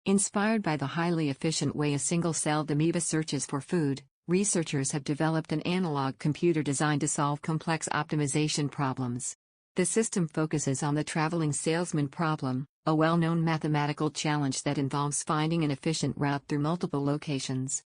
Inspired by the highly efficient way a single-celled amoeba searches for food, researchers have developed an analog computer designed to solve complex optimization problems. The system focuses on the traveling salesman problem, a well-known mathematical challenge that involves finding an efficient route through multiple locations.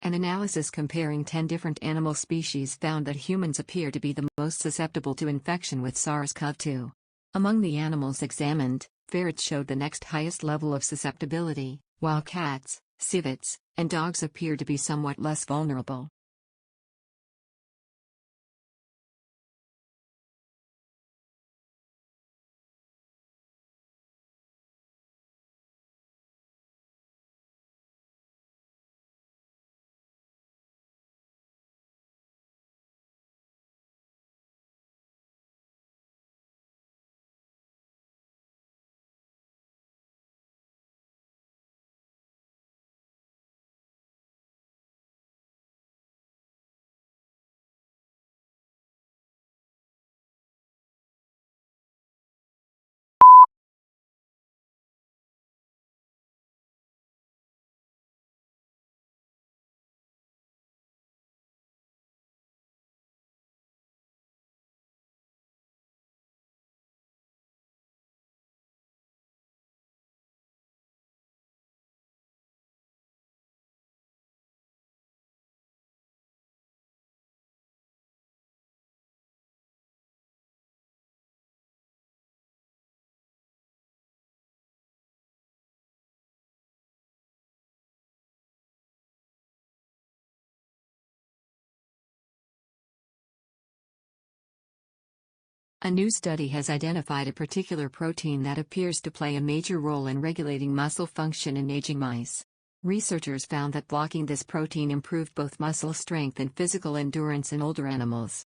An analysis comparing 10 different animal species found that humans appear to be the most susceptible to infection with SARS-CoV-2. Among the animals examined, ferrets showed the next highest level of susceptibility, while cats, civets, and dogs appear to be somewhat less vulnerable. A new study has identified a particular protein that appears to play a major role in regulating muscle function in aging mice. Researchers found that blocking this protein improved both muscle strength and physical endurance in older animals.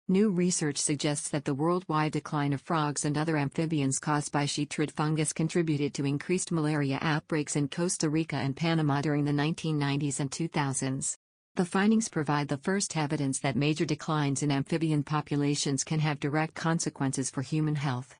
New research suggests that the worldwide decline of frogs and other amphibians caused by chytrid fungus contributed to increased malaria outbreaks in Costa Rica and Panama during the 1990s and 2000s. The findings provide the first evidence that major declines in amphibian populations can have direct consequences for human health.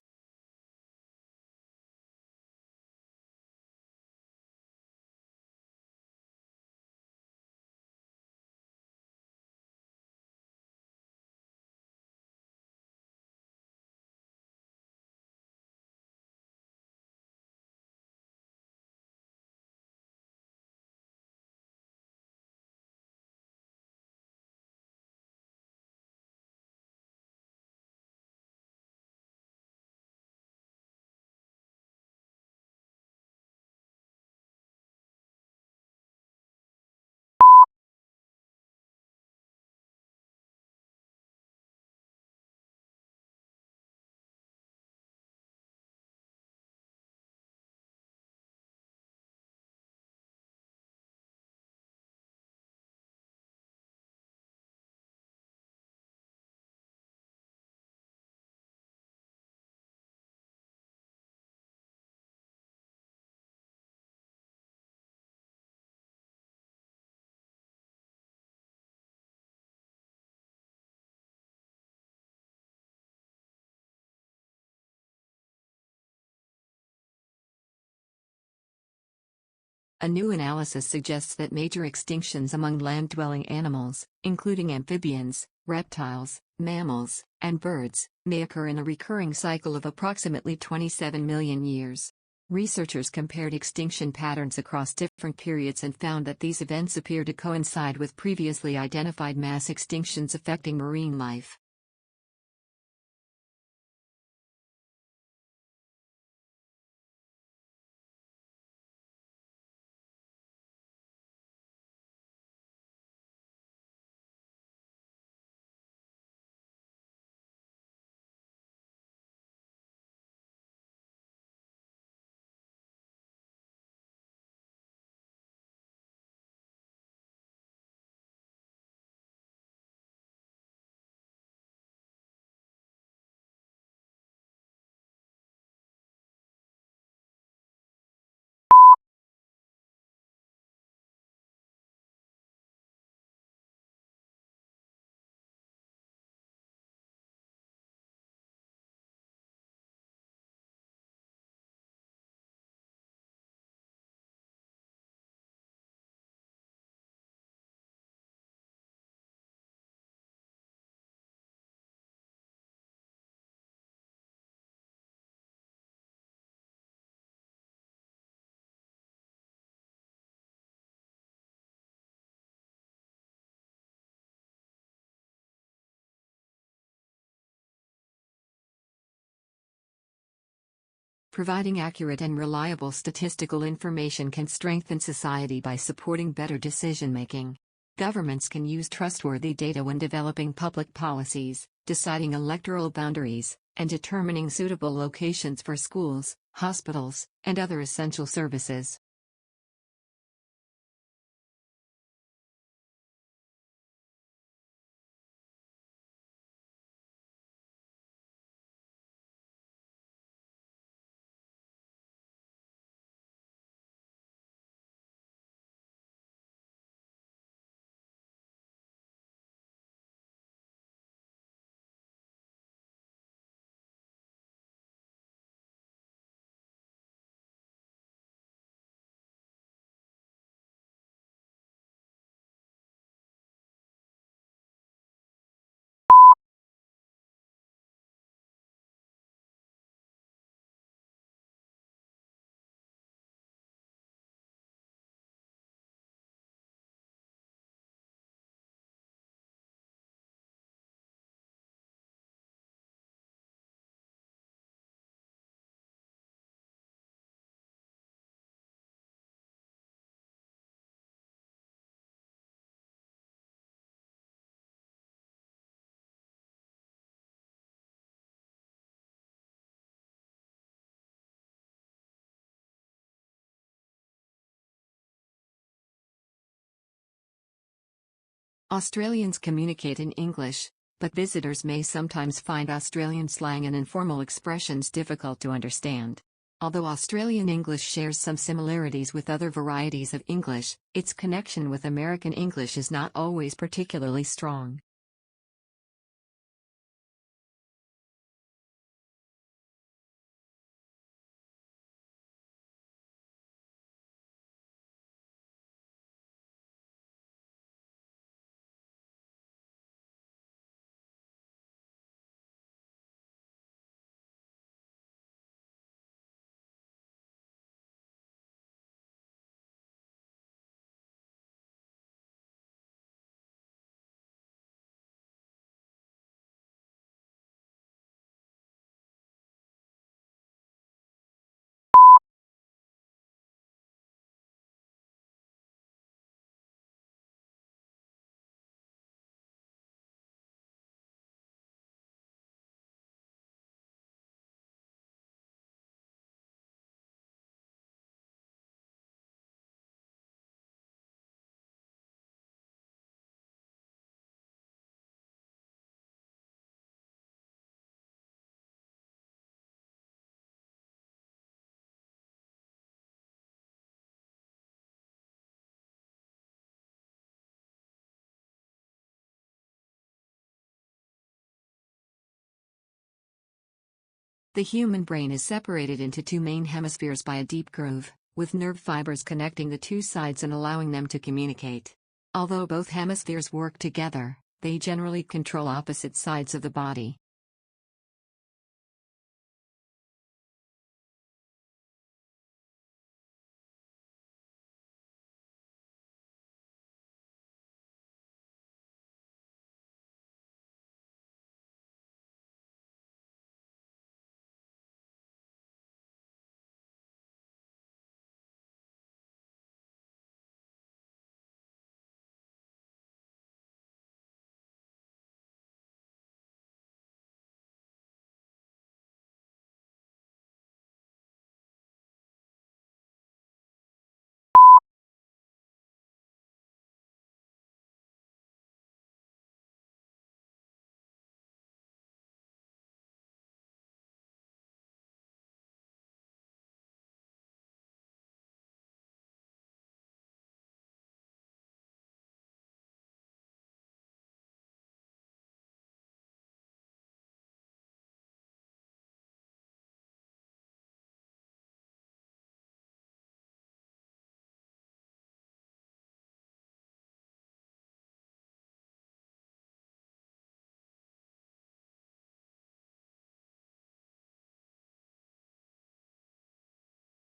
A new analysis suggests that major extinctions among land-dwelling animals, including amphibians, reptiles, mammals, and birds, may occur in a recurring cycle of approximately 27 million years. Researchers compared extinction patterns across different periods and found that these events appear to coincide with previously identified mass extinctions affecting marine life. Providing accurate and reliable statistical information can strengthen society by supporting better decision-making. Governments can use trustworthy data when developing public policies, deciding electoral boundaries, and determining suitable locations for schools, hospitals, and other essential services. Australians communicate in English, but visitors may sometimes find Australian slang and informal expressions difficult to understand. Although Australian English shares some similarities with other varieties of English, its connection with American English is not always particularly strong. The human brain is separated into two main hemispheres by a deep groove, with nerve fibers connecting the two sides and allowing them to communicate. Although both hemispheres work together, they generally control opposite sides of the body.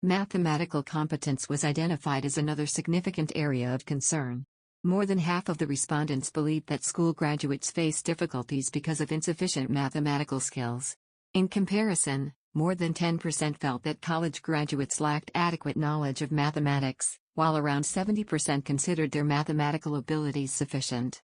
Mathematical competence was identified as another significant area of concern. More than half of the respondents believed that school graduates face difficulties because of insufficient mathematical skills. In comparison, more than 10% felt that college graduates lacked adequate knowledge of mathematics, while around 70% considered their mathematical abilities sufficient.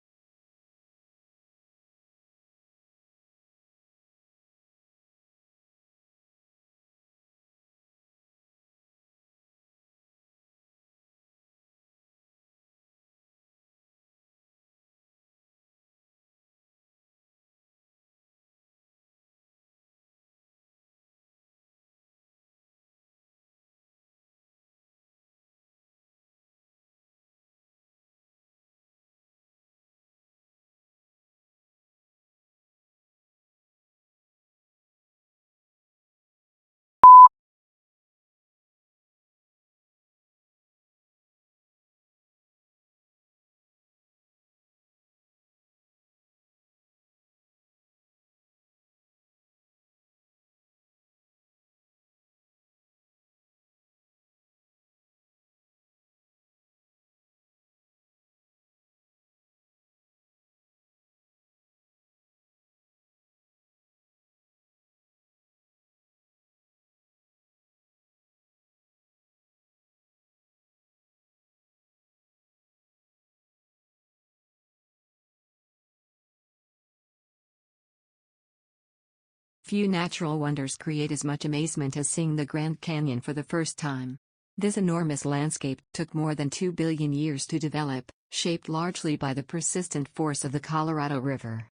Few natural wonders create as much amazement as seeing the Grand Canyon for the first time. This enormous landscape took more than 2 billion years to develop, shaped largely by the persistent force of the Colorado River.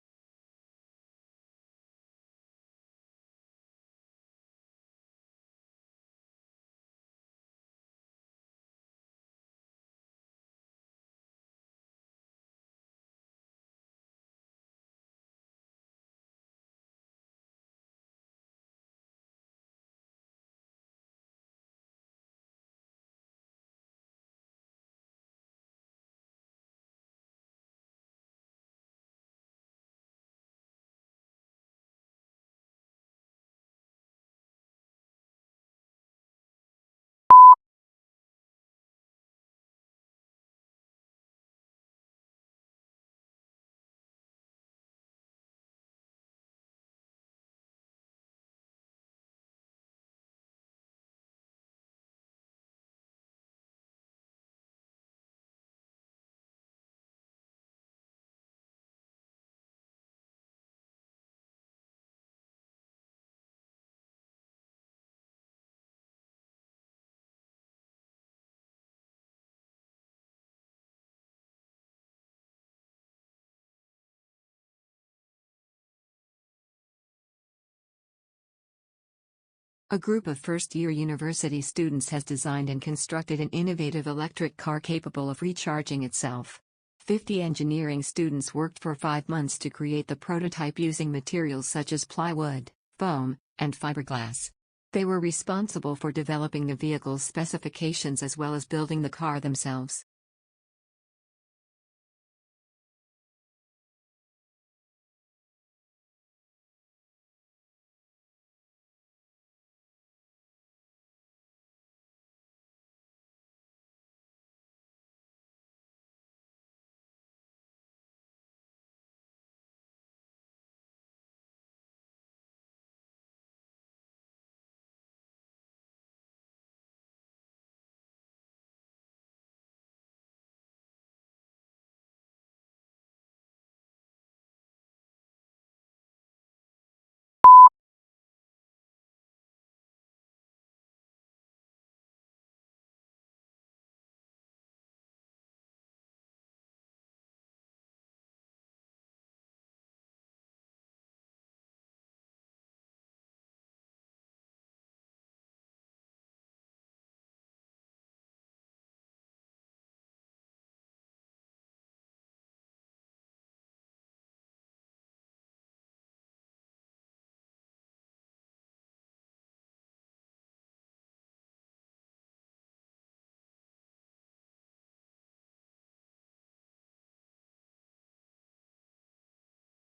A group of first-year university students has designed and constructed an innovative electric car capable of recharging itself. 50 engineering students worked for 5 months to create the prototype using materials such as plywood, foam, and fiberglass. They were responsible for developing the vehicle's specifications as well as building the car themselves.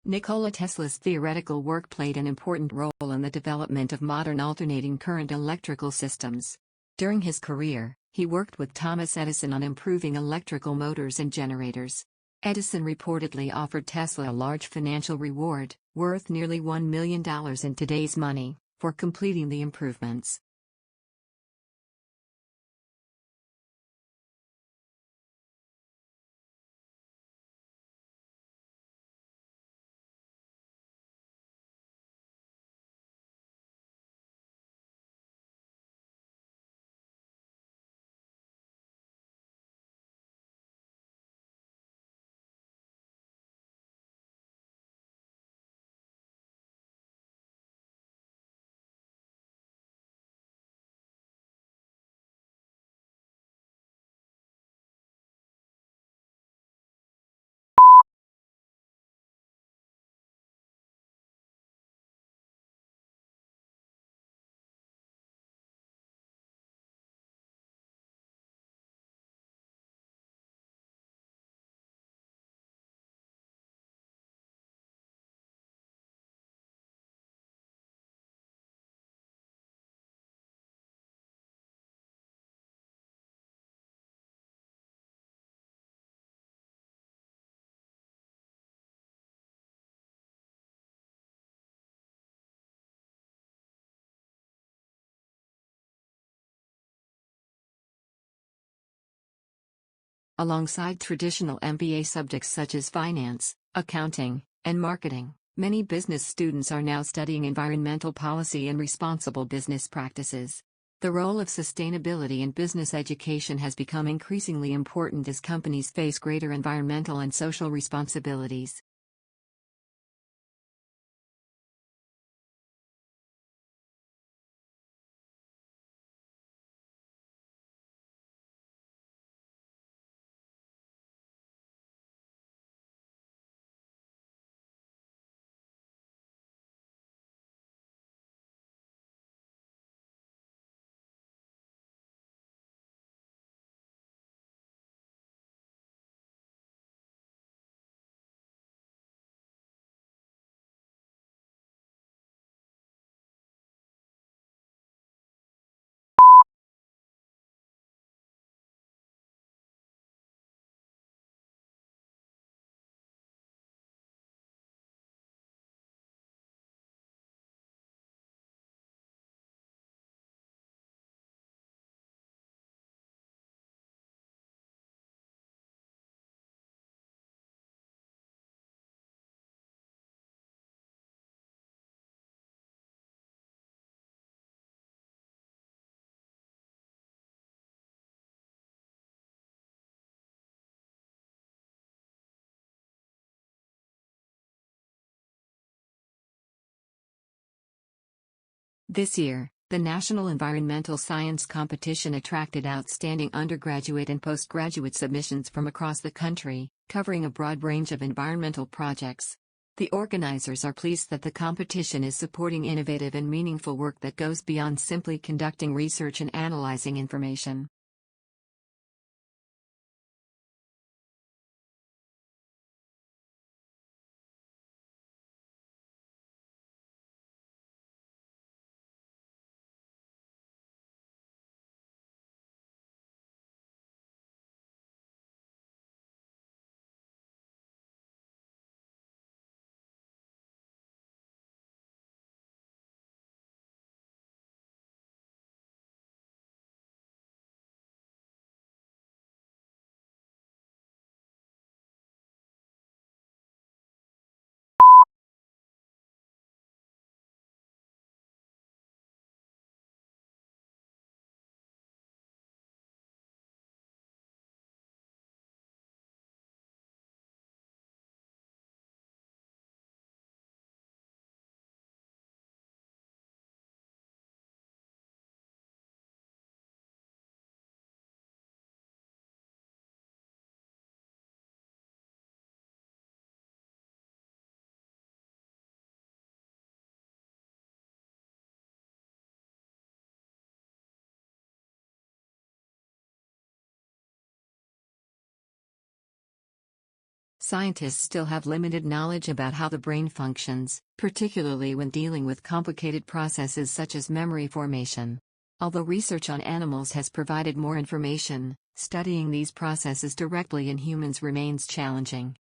Nikola Tesla's theoretical work played an important role in the development of modern alternating current electrical systems. During his career, he worked with Thomas Edison on improving electrical motors and generators. Edison reportedly offered Tesla a large financial reward, worth nearly $1 million in today's money, for completing the improvements. Alongside traditional MBA subjects such as finance, accounting, and marketing, many business students are now studying environmental policy and responsible business practices. The role of sustainability in business education has become increasingly important as companies face greater environmental and social responsibilities. This year, The National Environmental Science Competition attracted outstanding undergraduate and postgraduate submissions from across the country, covering a broad range of environmental projects. The organizers are pleased that the competition is supporting innovative and meaningful work that goes beyond simply conducting research and analyzing information. Scientists still have limited knowledge about how the brain functions, particularly when dealing with complicated processes such as memory formation. Although research on animals has provided more information, studying these processes directly in humans remains challenging.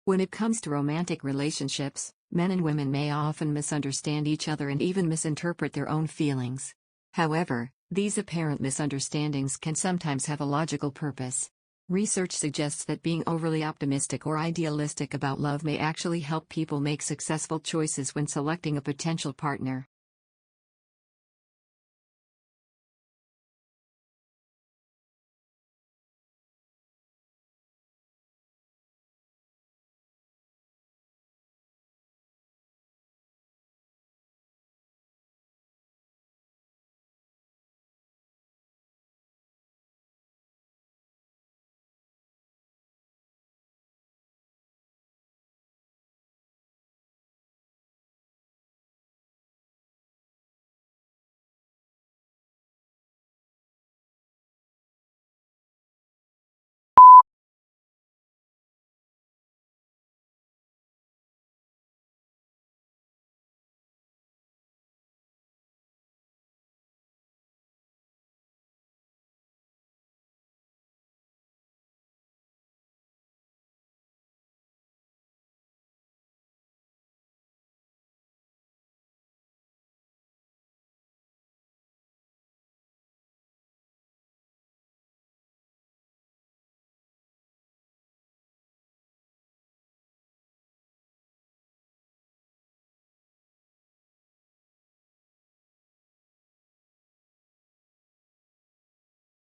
When it comes to romantic relationships, men and women may often misunderstand each other and even misinterpret their own feelings. However, these apparent misunderstandings can sometimes have a logical purpose. Research suggests that being overly optimistic or idealistic about love may actually help people make successful choices when selecting a potential partner.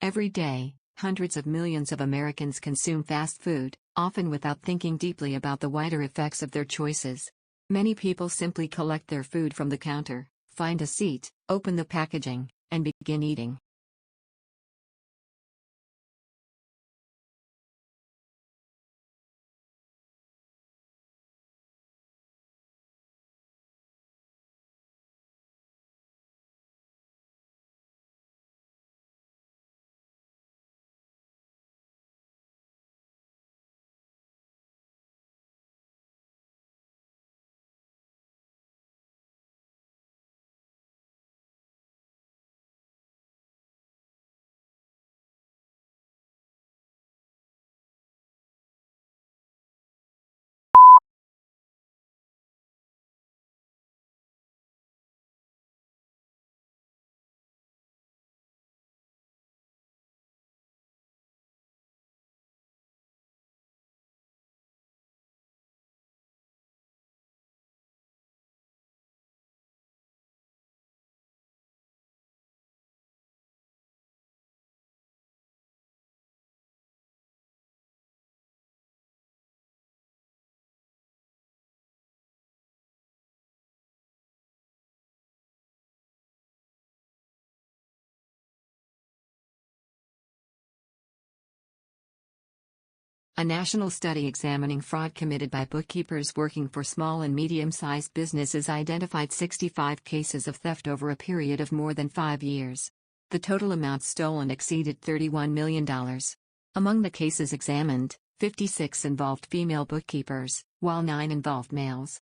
Every day, hundreds of millions of Americans consume fast food, often without thinking deeply about the wider effects of their choices. Many people simply collect their food from the counter, find a seat, open the packaging, and begin eating. A national study examining fraud committed by bookkeepers working for small and medium-sized businesses identified 65 cases of theft over a period of more than 5 years. The total amount stolen exceeded $31 million. Among the cases examined, 56 involved female bookkeepers, while 9 involved males.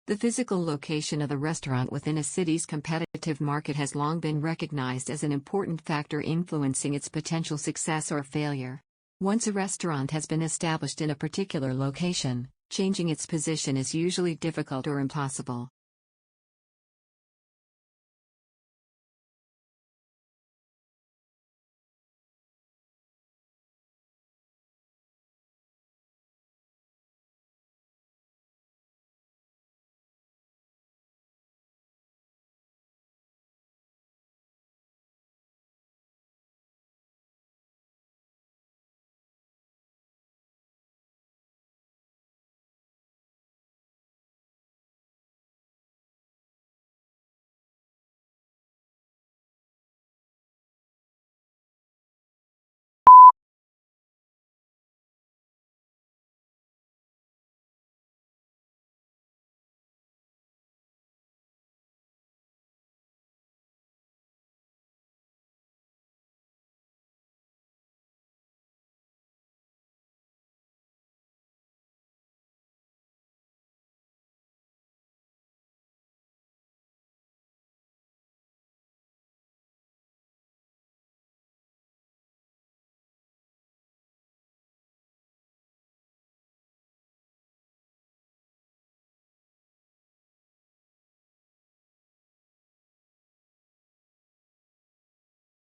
The physical location of the restaurant within a city's competitive market has long been recognized as an important factor influencing its potential success or failure. Once a restaurant has been established in a particular location, changing its position is usually difficult or impossible.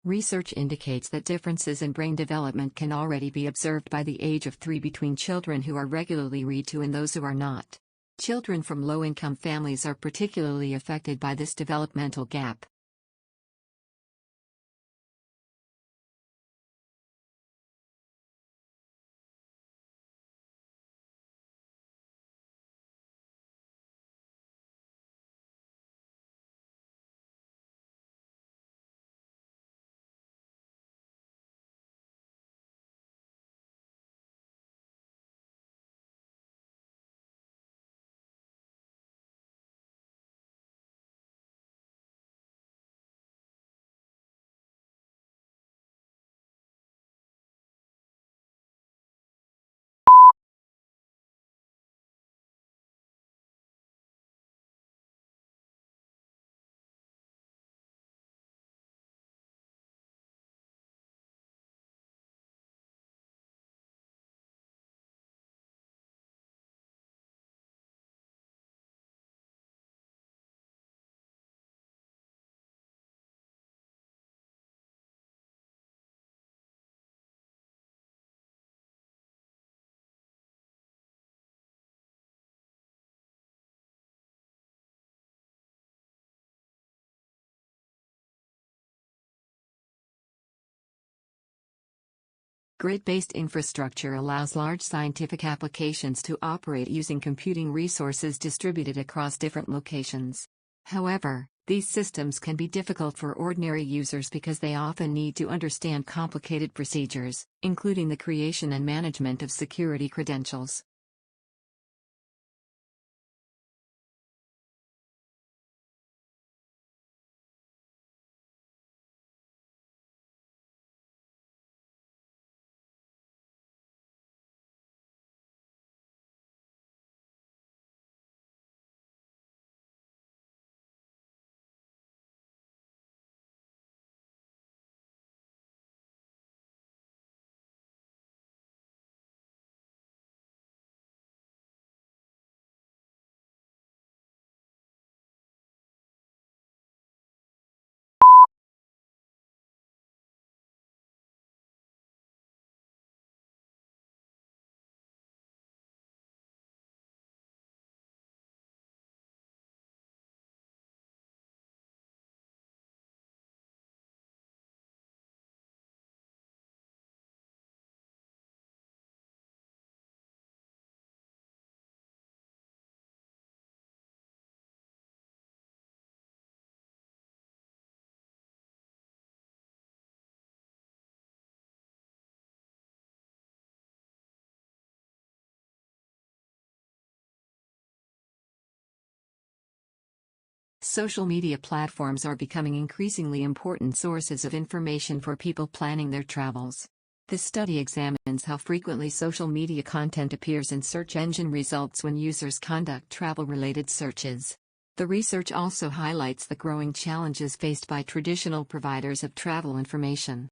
Research indicates that differences in brain development can already be observed by the age of 3 between children who are regularly read to and those who are not. Children from low-income families are particularly affected by this developmental gap. Grid-based infrastructure allows large scientific applications to operate using computing resources distributed across different locations. However, these systems can be difficult for ordinary users because they often need to understand complicated procedures, including the creation and management of security credentials. Social media platforms are becoming increasingly important sources of information for people planning their travels. This study examines how frequently social media content appears in search engine results when users conduct travel-related searches. The research also highlights the growing challenges faced by traditional providers of travel information.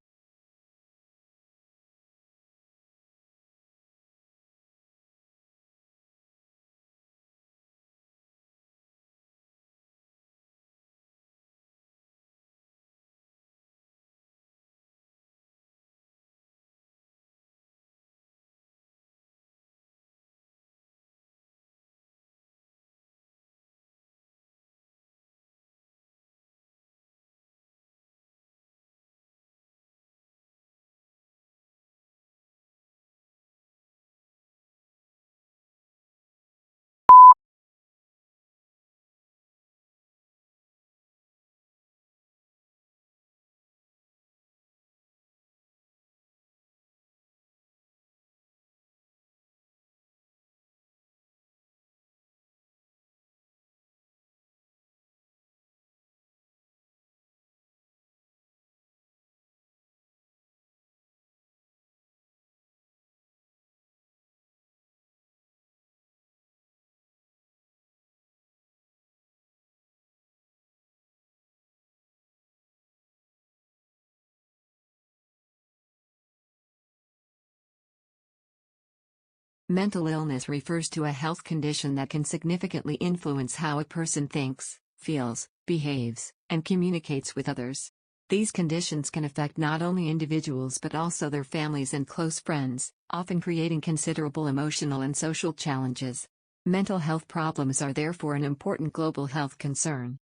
Mental illness refers to a health condition that can significantly influence how a person thinks, feels, behaves, and communicates with others. These conditions can affect not only individuals but also their families and close friends, often creating considerable emotional and social challenges. Mental health problems are therefore an important global health concern.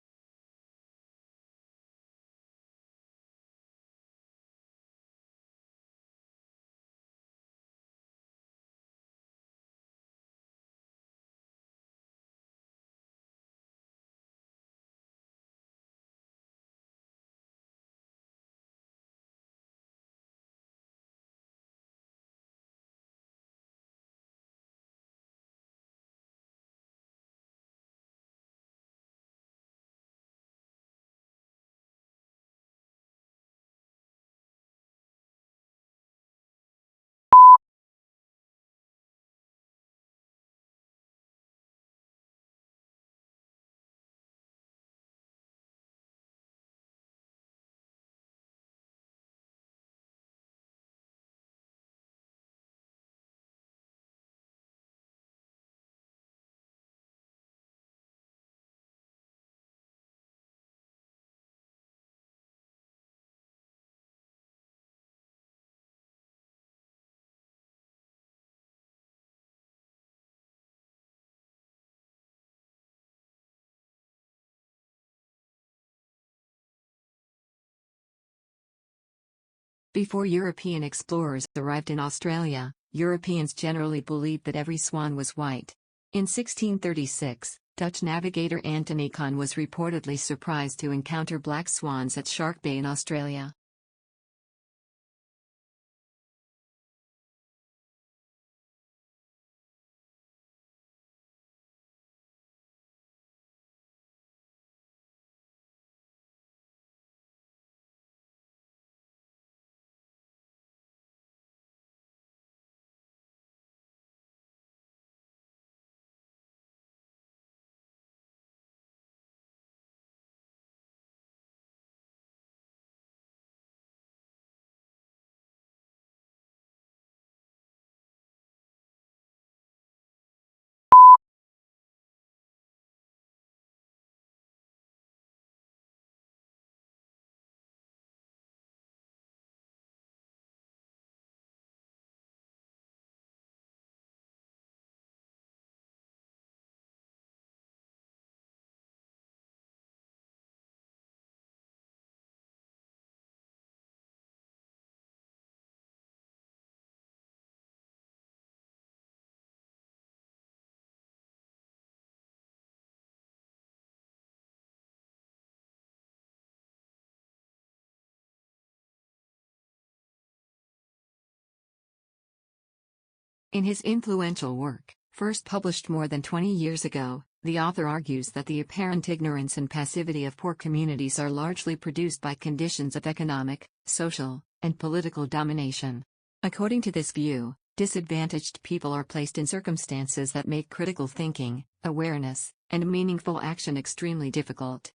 Before European explorers arrived in Australia, Europeans generally believed that every swan was white. In 1636, Dutch navigator Anthony Kahn was reportedly surprised to encounter black swans at Shark Bay in Australia. In his influential work, first published more than 20 years ago, the author argues that the apparent ignorance and passivity of poor communities are largely produced by conditions of economic, social, and political domination. According to this view, disadvantaged people are placed in circumstances that make critical thinking, awareness, and meaningful action extremely difficult.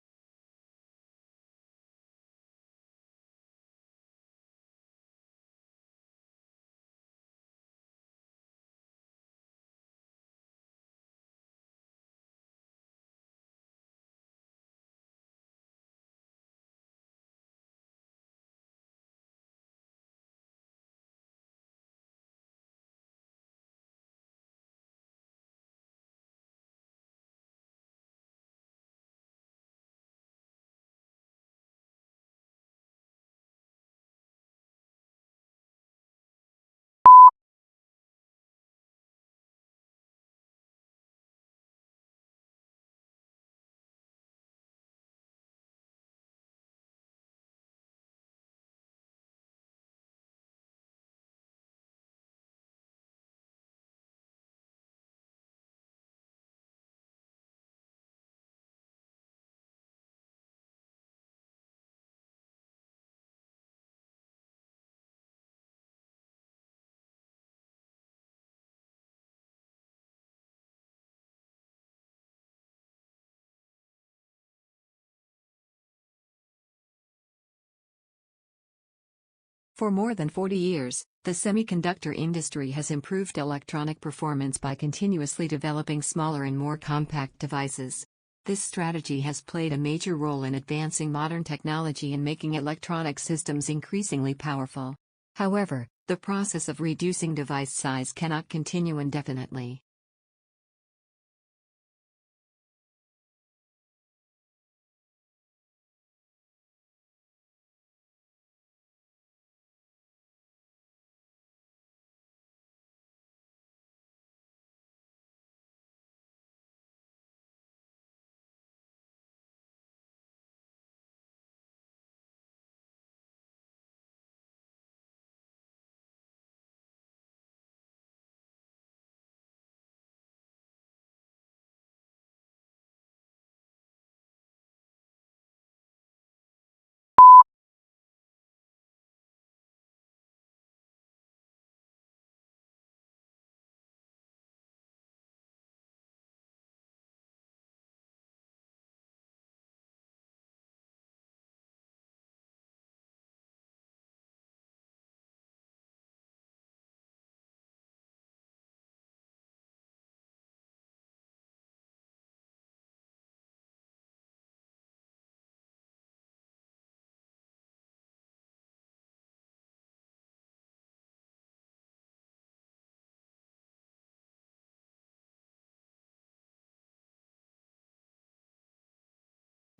For more than 40 years, the semiconductor industry has improved electronic performance by continuously developing smaller and more compact devices. This strategy has played a major role in advancing modern technology and making electronic systems increasingly powerful. However, the process of reducing device size cannot continue indefinitely.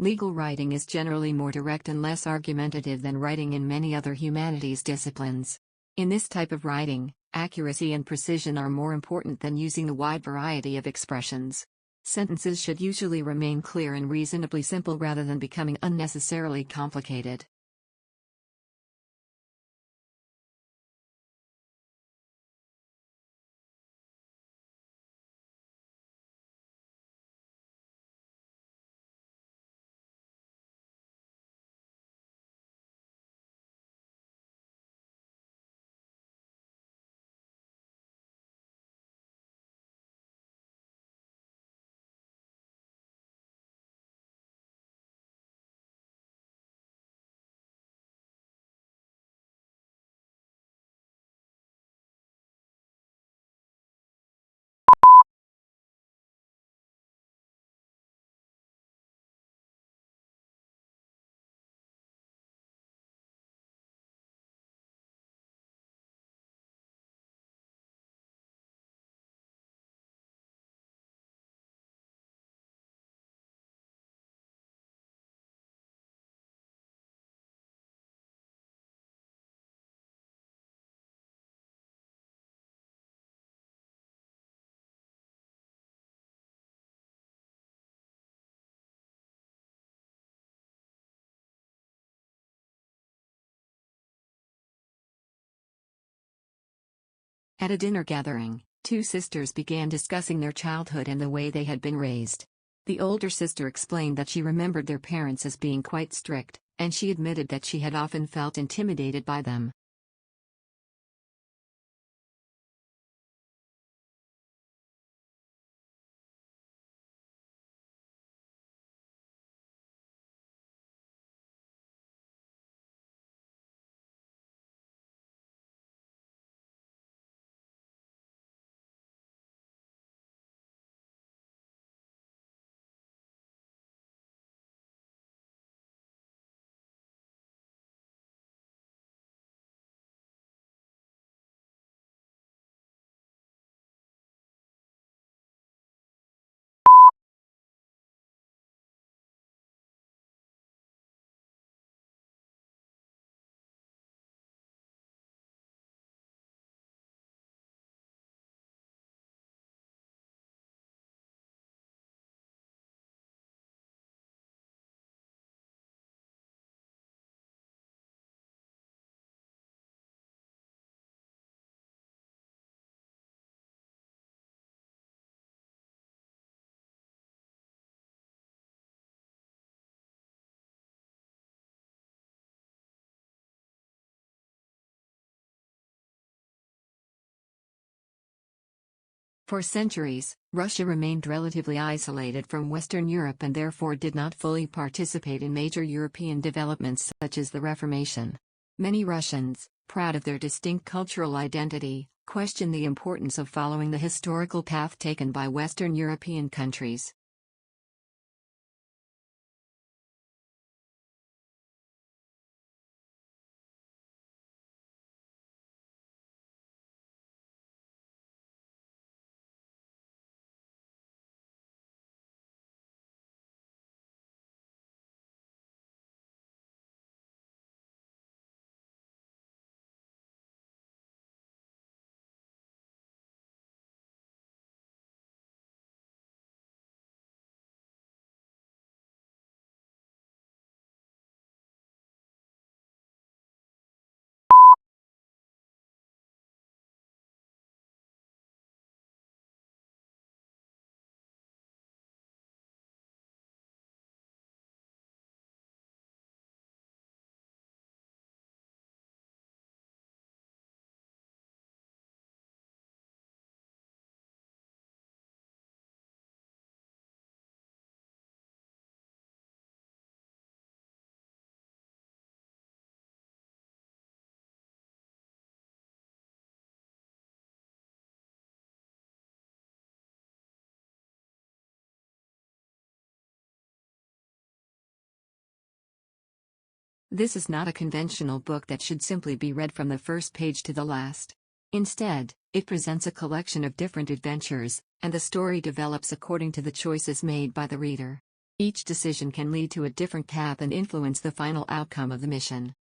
Legal writing is generally more direct and less argumentative than writing in many other humanities disciplines. In this type of writing, accuracy and precision are more important than using the wide variety of expressions. Sentences should usually remain clear and reasonably simple rather than becoming unnecessarily complicated. At a dinner gathering, two sisters began discussing their childhood and the way they had been raised. The older sister explained that she remembered their parents as being quite strict, and she admitted that she had often felt intimidated by them. For centuries, Russia remained relatively isolated from Western Europe and therefore did not fully participate in major European developments such as the Reformation. Many Russians, proud of their distinct cultural identity, question the importance of following the historical path taken by Western European countries. This is not a conventional book that should simply be read from the first page to the last. Instead, it presents a collection of different adventures, and the story develops according to the choices made by the reader. Each decision can lead to a different path and influence the final outcome of the mission.